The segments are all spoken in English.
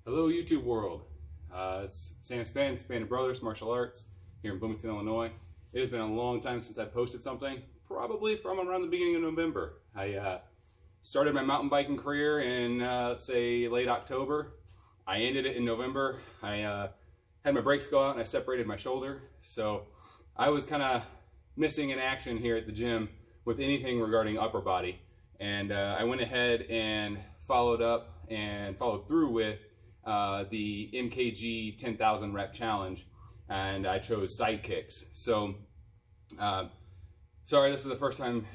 Hello YouTube world, it's Sam Span, Span & Brothers Martial Arts here in Bloomington, Illinois. It has been a long time since I posted something, probably from around the beginning of November. I started my mountain biking career in, let's say, late October. I ended it in November. I had my brakes go out and I separated my shoulder. So I was kind of missing in action here at the gym with anything regarding upper body. And I went ahead and followed through with the MKG 10,000 rep challenge, and I chose sidekicks. So sorry, this is the first time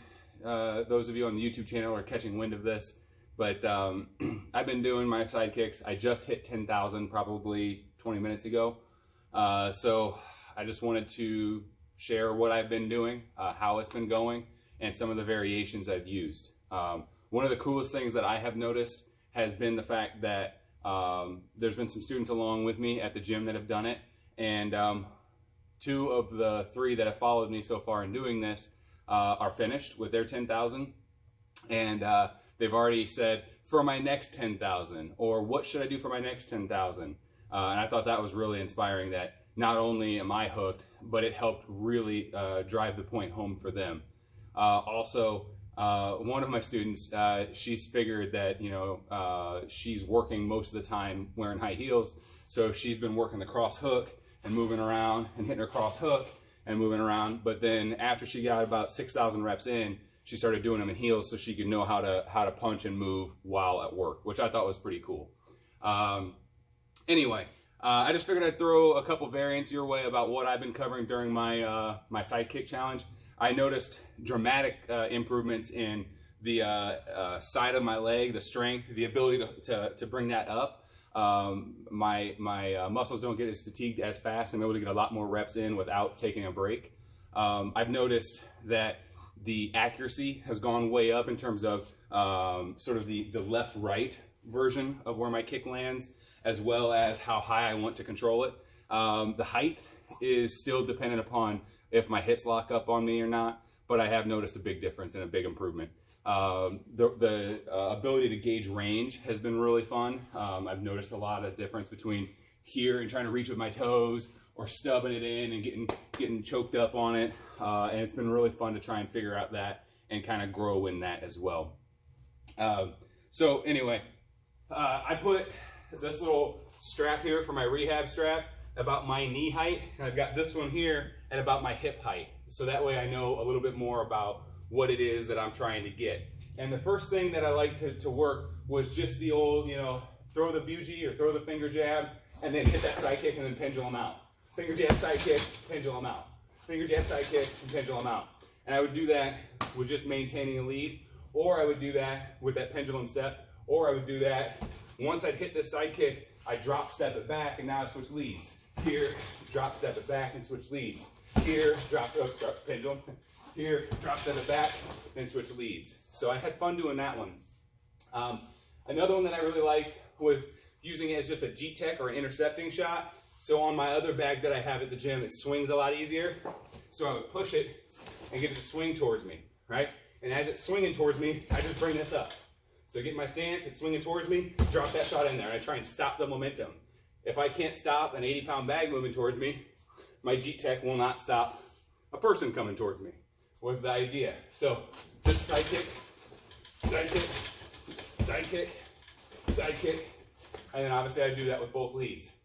those of you on the YouTube channel are catching wind of this, but I've been doing my sidekicks. I just hit 10,000 probably 20 minutes ago. So I just wanted to share what I've been doing, how it's been going, and some of the variations I've used. One of the coolest things that I have noticed has been the fact that there's been some students along with me at the gym that have done it, and 2 of the 3 that have followed me so far in doing this are finished with their 10,000, and they've already said, for my next 10,000, or what should I do for my next 10,000? And I thought that was really inspiring, that not only am I hooked, but it helped really drive the point home for them. Also, one of my students, she's figured that, she's working most of the time wearing high heels, so she's been working the cross hook and moving around and hitting her cross hook and moving around. But then after she got about 6,000 reps in, she started doing them in heels so she could know how to punch and move while at work, which I thought was pretty cool. Anyway, I just figured I'd throw a couple variants your way about what I've been covering during my my sidekick challenge. I noticed dramatic improvements in the side of my leg, the strength, the ability to bring that up. My muscles don't get as fatigued as fast. I'm able to get a lot more reps in without taking a break. I've noticed that the accuracy has gone way up in terms of sort of the left-right version of where my kick lands, as well as how high I want to control it. The height is still dependent upon if my hips lock up on me or not, but I have noticed a big difference and a big improvement. The ability to gauge range has been really fun. I've noticed a lot of difference between here and trying to reach with my toes, or stubbing it in and getting choked up on it. And it's been really fun to try and figure out that and kind of grow in that as well. So anyway, I put this little strap here for my rehab strap about my knee height, and I've got this one here at about my hip height. So that way I know a little bit more about what it is that I'm trying to get. And the first thing that I like to work was just the old, throw the bugey or throw the finger jab, and then hit that side kick and then pendulum out. Finger jab, side kick, pendulum out. Finger jab, side kick, and pendulum out. And I would do that with just maintaining a lead, or I would do that with that pendulum step, or I would do that once I'd hit this side kick, I drop step it back, and now I switch leads. Here, drop step it back and switch leads. Here, drop pendulum. Here, drop step it back and switch leads. So I had fun doing that one. Another one that I really liked was using it as just a G-tech or an intercepting shot. So on my other bag that I have at the gym, it swings a lot easier. So I would push it and get it to swing towards me, right? And as it's swinging towards me, I just bring this up. So get my stance, it's swinging towards me, drop that shot in there, and I try and stop the momentum. If I can't stop an 80-pound bag moving towards me, my G-tech will not stop a person coming towards me, was the idea. So just side kick, side kick, side kick, side kick, and then obviously I do that with both leads.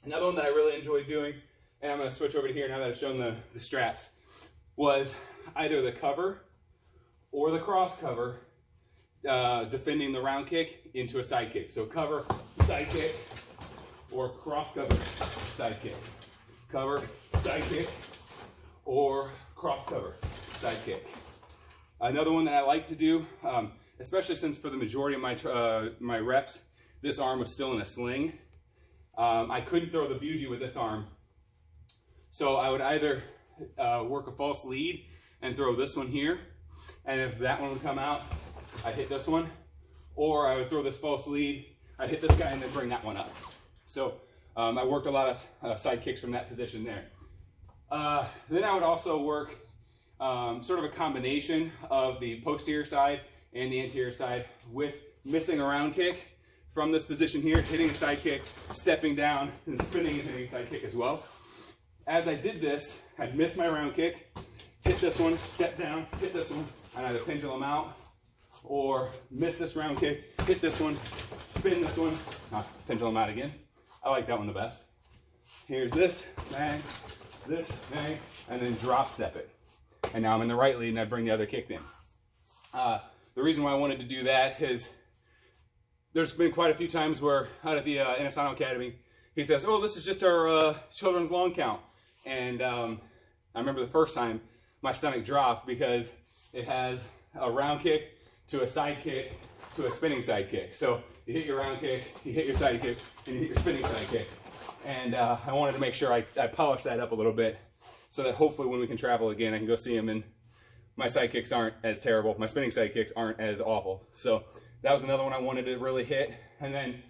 Another one that I really enjoyed doing, and I'm going to switch over to here now that I've shown the straps, was either the cover or the cross cover, defending the round kick into a side kick. So cover, side kick, or cross cover, side kick. Cover, side kick, or cross cover, side kick. Another one that I like to do, especially since for the majority of my reps, this arm was still in a sling. I couldn't throw the bugey with this arm. So I would either work a false lead and throw this one here, and if that one would come out, I'd hit this one, or I would throw this false lead, I'd hit this guy and then bring that one up. So I worked a lot of side kicks from that position there. Then I would also work sort of a combination of the posterior side and the anterior side with missing a round kick from this position here, hitting a side kick, stepping down, and spinning and hitting a side kick as well. As I did this, I'd miss my round kick, hit this one, step down, hit this one, and either pendulum out, or miss this round kick, hit this one, spin this one, pendulum out again. I like that one the best. Here's this, bang, and then drop step it. And now I'm in the right lead and I bring the other kick in. The reason why I wanted to do that is there's been quite a few times where out at the Inasano Academy, he says, oh, this is just our children's long count. And I remember the first time my stomach dropped because it has a round kick to a side kick to a spinning side kick. So you hit your round kick, you hit your side kick, and you hit your spinning side kick. And I wanted to make sure I polish that up a little bit so that hopefully when we can travel again, I can go see him and my side kicks aren't as terrible. My spinning side kicks aren't as awful. So that was another one I wanted to really hit. And then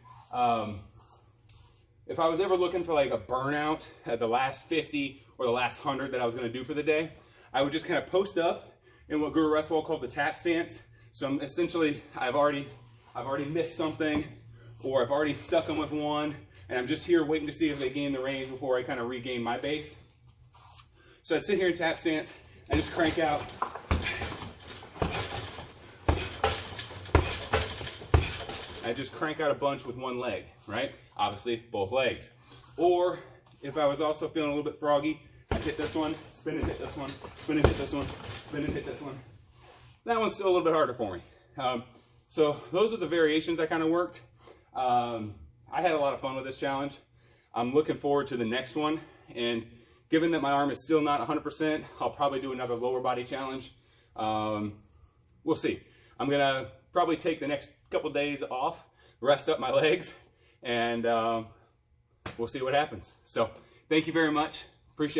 if I was ever looking for like a burnout at the last 50 or the last 100 that I was going to do for the day, I would just kind of post up in what Guro Rick Faye called the tap stance. So I'm essentially, I've already missed something, or I've already stuck them with one, and I'm just here waiting to see if they gain the range before I kind of regain my base. So I'd sit here in tap stance and just crank out. I just crank out a bunch with one leg, right? Obviously, both legs. Or if I was also feeling a little bit froggy, I'd hit this one, spin and hit this one, spin and hit this one, spin and hit this one. That one's still a little bit harder for me. So those are the variations I kind of worked. I had a lot of fun with this challenge. I'm looking forward to the next one. And given that my arm is still not 100%, I'll probably do another lower body challenge. We'll see. I'm gonna probably take the next couple days off, rest up my legs, and we'll see what happens. So thank you very much. Appreciate it.